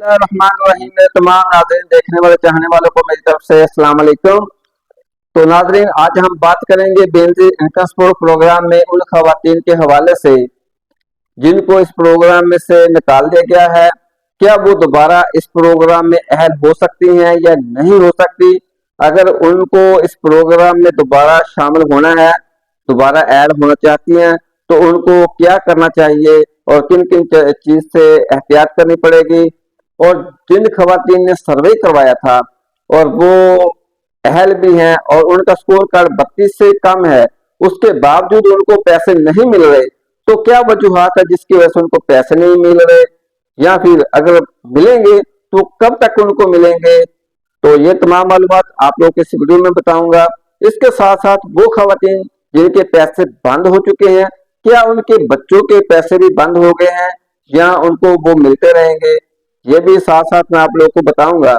बिस्मिल्लाहिर्रहमानिर्रहीम। मेरे तमाम नाज़रीन देखने वाले चाहने वालों को मेरी तरफ से अस्सलाम वालेकुम। तो नाज़रीन, आज हम बात करेंगे बेनज़ीर इनकम सपोर्ट प्रोग्राम में उन खवातीन के हवाले से जिनको इस प्रोग्राम में से निकाल दिया गया है। क्या वो दोबारा इस प्रोग्राम में अहल हो सकती हैं या नहीं हो सकती? अगर उनको इस प्रोग्राम में दोबारा शामिल होना है, दोबारा ऐड होना चाहती हैं, तो उनको क्या करना चाहिए और किन किन चीज से एहतियात करनी पड़ेगी। और जिन खवातीन ने सर्वे करवाया था और वो अहल भी हैं और उनका स्कोर कार्ड 32 से कम है, उसके बावजूद उनको पैसे नहीं मिल रहे, तो क्या वजूहात है जिसकी वजह से उनको पैसे नहीं मिल रहे, या फिर अगर मिलेंगे तो कब तक उनको मिलेंगे? तो ये तमाम मालूमात आप लोगों को इस वीडियो में बताऊंगा। इसके साथ साथ वो खवातीन जिनके पैसे बंद हो चुके हैं, क्या उनके बच्चों के पैसे भी बंद हो गए हैं या उनको वो मिलते रहेंगे, ये भी साथ साथ मैं आप लोगों को बताऊंगा।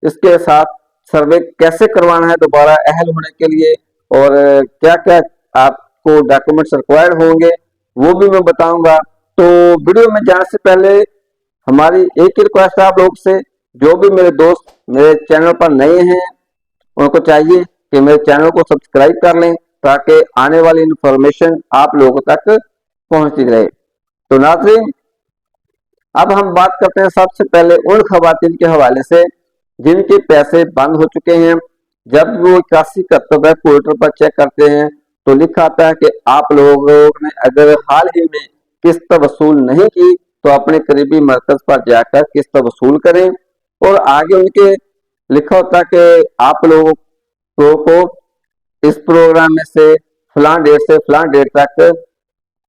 इसके साथ सर्वे कैसे करवाना है दोबारा अहल होने के लिए और क्या क्या आपको डॉक्यूमेंट्स रिक्वायर्ड होंगे, वो भी मैं बताऊंगा। तो वीडियो में जाने से पहले हमारी एक ही रिक्वेस्ट है आप लोग से, जो भी मेरे दोस्त मेरे चैनल पर नए हैं उनको चाहिए कि मेरे चैनल को सब्सक्राइब कर लें ताकि आने वाली इंफॉर्मेशन आप लोगों तक पहुंचती रहे। तो नाज़रीन, अब हम बात करते हैं सबसे पहले उन खवातीन के हवाले से जिनके पैसे बंद हो चुके हैं। जब वो 8171 पोर्टल पर चेक करते हैं तो लिखा आता है कि आप लोगों ने अगर हाल ही में किस्त वसूल नहीं की तो अपने करीबी मरकज पर जाकर किस्त वसूल करें। और आगे उनके लिखा होता है कि आप लोगों को इस प्रोग्राम में से फलां डेट से फलां डेट तक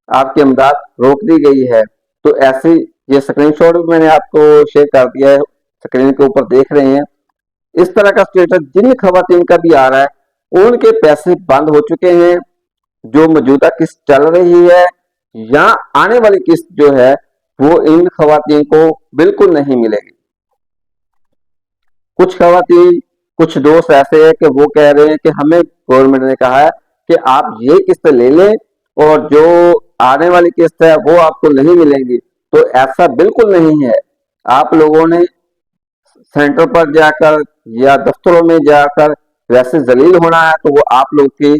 आपकी इमदाद रोक दी गई है। तो ऐसी ये स्क्रीनशॉट भी मैंने आपको शेयर कर दिया है, स्क्रीन के ऊपर देख रहे हैं। इस तरह का स्टेटस जिन खवातीन का भी आ रहा है उनके पैसे बंद हो चुके हैं। जो मौजूदा किस्त चल रही है या आने वाली किस्त जो है वो इन खवातीन को बिल्कुल नहीं मिलेगी। कुछ खवातीन, कुछ दोस्त ऐसे हैं कि वो कह रहे हैं कि हमें गवर्नमेंट ने कहा है कि आप ये किस्त ले लें और जो आने वाली किस्त है वो आपको नहीं मिलेंगी। तो ऐसा बिल्कुल नहीं है। आप लोगों ने सेंटर पर जाकर या दफ्तरों में जाकर वैसे जलील होना है तो वो आप लोग की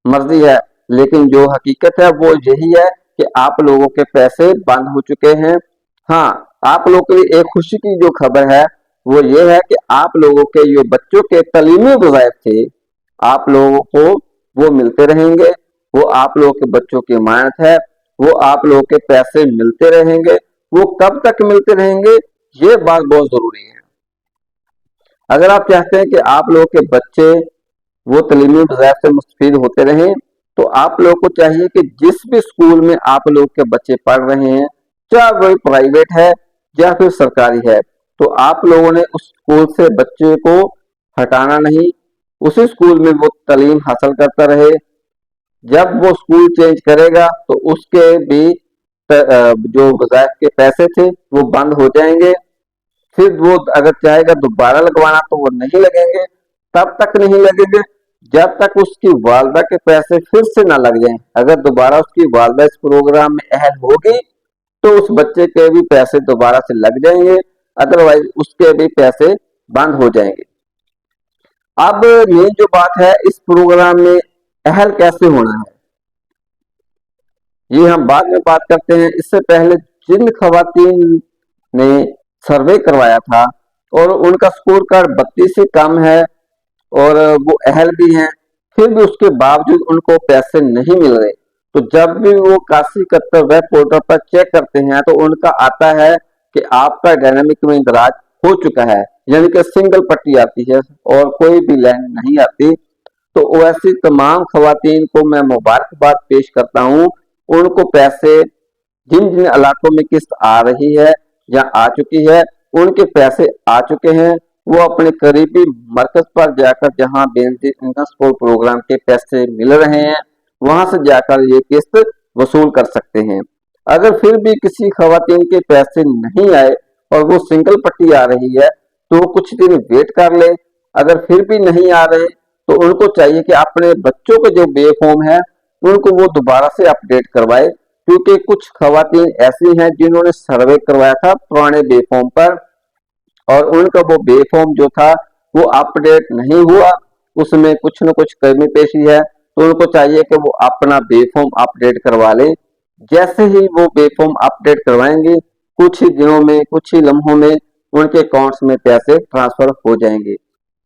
मर्जी है, लेकिन जो हकीकत है वो यही है कि आप लोगों के पैसे बंद हो चुके हैं। हाँ, आप लोगों के लिए एक खुशी की जो खबर है वो ये है कि आप लोगों के जो बच्चों के तालीमी वज़ाइफ थे आप लोगों को वो मिलते रहेंगे। वो आप लोगों के बच्चों की अमानत है, वो आप लोगों के पैसे मिलते रहेंगे। वो कब तक मिलते रहेंगे ये बात बहुत जरूरी है। अगर आप चाहते हैं कि आप लोगों के बच्चे वो तालीमी वज़ाइफ से मुस्तफीद होते रहें तो आप लोगों को चाहिए कि जिस भी स्कूल में आप लोग के बच्चे पढ़ रहे हैं, चाहे वो प्राइवेट है या फिर सरकारी है, तो आप लोगों ने उस स्कूल से बच्चे को हटाना नहीं, उसी स्कूल में वो तालीम हासिल करता रहे। जब वो स्कूल चेंज करेगा तो उसके भी जो वज़ाइफ के पैसे थे वो बंद हो जाएंगे। फिर वो अगर चाहेगा दोबारा लगवाना तो वो नहीं लगेंगे। तब तक नहीं लगेंगे जब तक उसकी वालदा के पैसे फिर से ना लग जाएं। अगर दोबारा उसकी वालदा इस प्रोग्राम में अहल होगी तो उस बच्चे के भी पैसे दोबारा से लग जाएंगे, अदरवाइज उसके भी पैसे बंद हो जाएंगे। अब ये जो बात है इस प्रोग्राम में अहल कैसे होना है ये हम बाद में बात करते हैं। इससे पहले जिन खवातीन ने सर्वे करवाया था और उनका स्कोर कार्ड 32 से कम है और वो अहल भी हैं, फिर भी उसके बावजूद उनको पैसे नहीं मिल रहे, तो जब भी वो 8171 वेब पोर्टल पर चेक करते हैं तो उनका आता है कि आपका डायनामिक में इंदराज हो चुका है, यानी कि सिंगल पट्टी आती है और कोई भी लाइन नहीं आती। तो ऐसी तमाम खवातीन को मैं मुबारकबाद पेश करता हूँ। उनको पैसे जिन जिन इलाकों में किस्त आ रही है या आ चुकी है उनके पैसे आ चुके हैं। वो अपने करीबी मरकज पर जाकर जहां बेनज़ीर इनकम सपोर्ट प्रोग्राम के पैसे मिल रहे हैं वहां से जाकर ये किस्त वसूल कर सकते हैं। अगर फिर भी किसी खवातीन के पैसे नहीं आए और वो सिंगल पट्टी आ रही है तो कुछ दिन वेट कर ले। अगर फिर भी नहीं आ रहे तो उनको चाहिए कि अपने बच्चों के जो बे फॉर्म है उनको वो दोबारा से अपडेट करवाए, क्योंकि कुछ खवातीन ऐसी हैं जिन्होंने सर्वे करवाया था पुराने बे फॉर्म पर और उनका वो बे फॉर्म जो था वो अपडेट नहीं हुआ, उसमें कुछ न कुछ कमी पेशी है, तो उनको चाहिए कि वो अपना बे फॉर्म अपडेट करवा ले। जैसे ही वो बे फॉर्म अपडेट करवाएंगे, कुछ ही दिनों में, कुछ ही लम्हों में उनके अकाउंट्स में पैसे ट्रांसफर हो जाएंगे।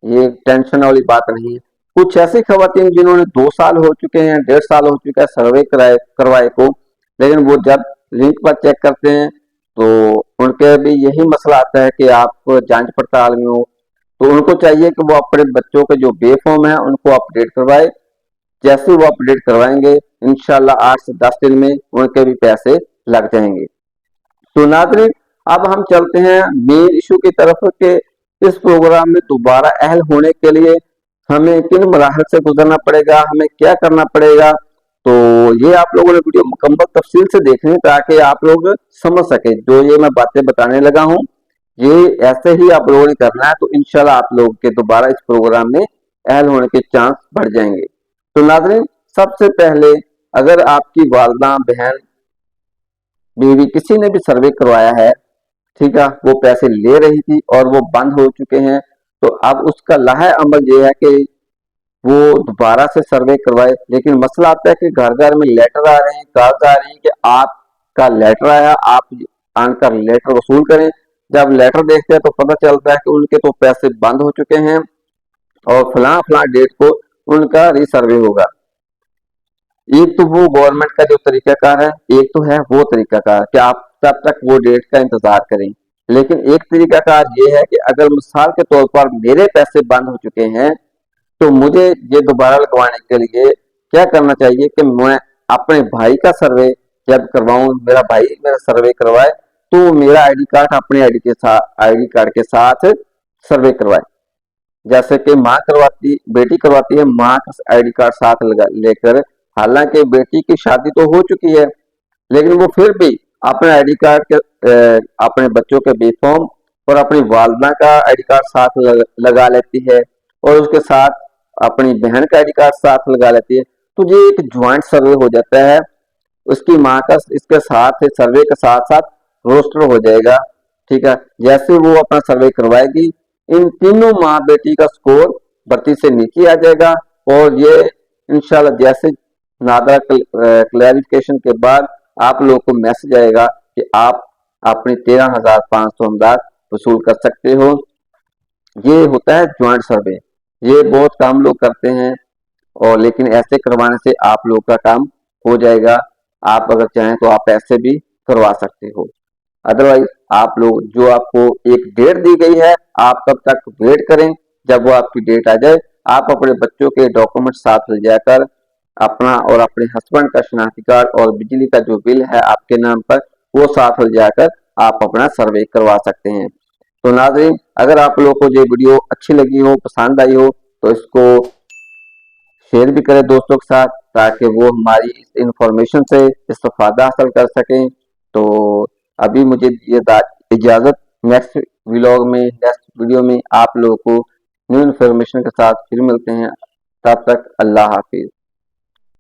ये टेंशन वाली बात नहीं है। कुछ ऐसी खवातीन जिन्होंने 2 साल हो चुके हैं, 1.5 साल हो चुका है सर्वे करवाए को, लेकिन वो जब लिंक पर चेक करते हैं तो उनके भी यही मसला आता है कि आप जांच पड़ताल में हो। तो उनको चाहिए कि वो अपने बच्चों के जो बे फॉर्म है उनको अपडेट करवाए। जैसे वो अपडेट करवाएंगे, इंशाल्लाह 8 से 10 दिन में उनके भी पैसे लग जाएंगे। तो नाज़रीन, अब हम चलते हैं मेन इशू की तरफ के इस प्रोग्राम में दोबारा अहल होने के लिए हमें किन मराहल से गुजरना पड़ेगा, हमें क्या करना पड़ेगा। तो ये आप लोगों ने वीडियो मुकम्मल तफसील से देखनी ताकि आप लोग समझ सके। जो ये मैं बातें बताने लगा हूँ, ये ऐसे ही आप लोगों ने करना है, तो इंशाल्लाह आप लोग के दोबारा इस प्रोग्राम में अहल होने के चांस बढ़ जाएंगे। तो नाज़रीन, सबसे पहले अगर आपकी वालदा, बहन, बीवी किसी ने भी सर्वे करवाया है, ठीक है, वो पैसे ले रही थी और वो बंद हो चुके हैं, तो अब उसका लाहे अमल ये है कि वो दोबारा से सर्वे करवाए। लेकिन मसला आता है कि घर घर में लेटर आ रहे हैं, कॉल्स आ रही हैं कि आपका लेटर आया, आप आनकर लेटर वसूल करें। जब लेटर देखते हैं तो पता चलता है कि उनके तो पैसे बंद हो चुके हैं और फलां फलां डेट को उनका रीसर्वे होगा। एक तो वो गवर्नमेंट का जो तरीकाकार है, एक तो है वो तरीकाकार कि आप तब तक वो डेट का इंतजार करें। लेकिन एक तरीकाकार ये है कि अगर मिसाल के तौर पर मेरे पैसे बंद हो चुके हैं, तो मुझे ये दोबारा लगवाने के लिए क्या करना चाहिए कि मैं अपने भाई का सर्वे जब करवाऊं, मेरा भाई मेरा सर्वे करवाए, तो मेरा आईडी कार्ड अपने आईडी कार्ड के साथ सर्वे करवाए। जैसे कि माँ करवाती, बेटी करवाती है, माँ का आईडी कार्ड साथ लेकर, हालांकि बेटी की शादी तो हो चुकी है, लेकिन वो फिर भी अपने आईडी कार्ड के अपने बच्चों के बी फॉर्म और अपनी वालदा का आईडी कार्ड साथ लगा लेती है और उसके साथ अपनी बहन का आईडी कार्ड साथ लगा लेती है। तो ये एक ज्वाइंट सर्वे हो जाता है। उसकी माँ का इसके साथ सर्वे के साथ साथ रोस्टर हो जाएगा। ठीक है, जैसे वो अपना सर्वे करवाएगी, इन तीनों माँ बेटी का स्कोर 32 से नीचे आ जाएगा और ये इंशाल्लाह जैसे नादरा क्लैरिफिकेशन के बाद आप लोगों को मैसेज आएगा कि आप अपनी 13,500 अमदाद वसूल कर सकते हो। ये होता है ज्वाइंट सर्वे। ये बहुत कम लोग करते हैं और लेकिन ऐसे करवाने से आप लोग का काम हो जाएगा। आप अगर चाहें तो आप ऐसे भी करवा सकते हो। अदरवाइज आप लोग जो आपको एक डेट दी गई है, आप तब तक वेट करें। जब वो आपकी डेट आ जाए, आप अपने बच्चों के डॉक्यूमेंट साथ ले जाकर अपना और अपने हस्बैंड का शनाख्ती कार्ड और बिजली का जो बिल है आपके नाम पर, वो साथ ले जाकर आप अपना सर्वे करवा सकते हैं। तो नाज़रीन, अगर आप लोगों को ये वीडियो अच्छी लगी हो, पसंद आई हो, तो इसको शेयर भी करें दोस्तों के साथ ताकि वो हमारी इस इंफॉर्मेशन से इस्तेफादा हासिल कर सकें। तो अभी मुझे ये इजाज़त, नेक्स्ट व्लॉग में, नेक्स्ट वीडियो में आप लोगों को न्यू इन्फॉर्मेशन के साथ फिर मिलते हैं। तब तक अल्लाह हाफिज।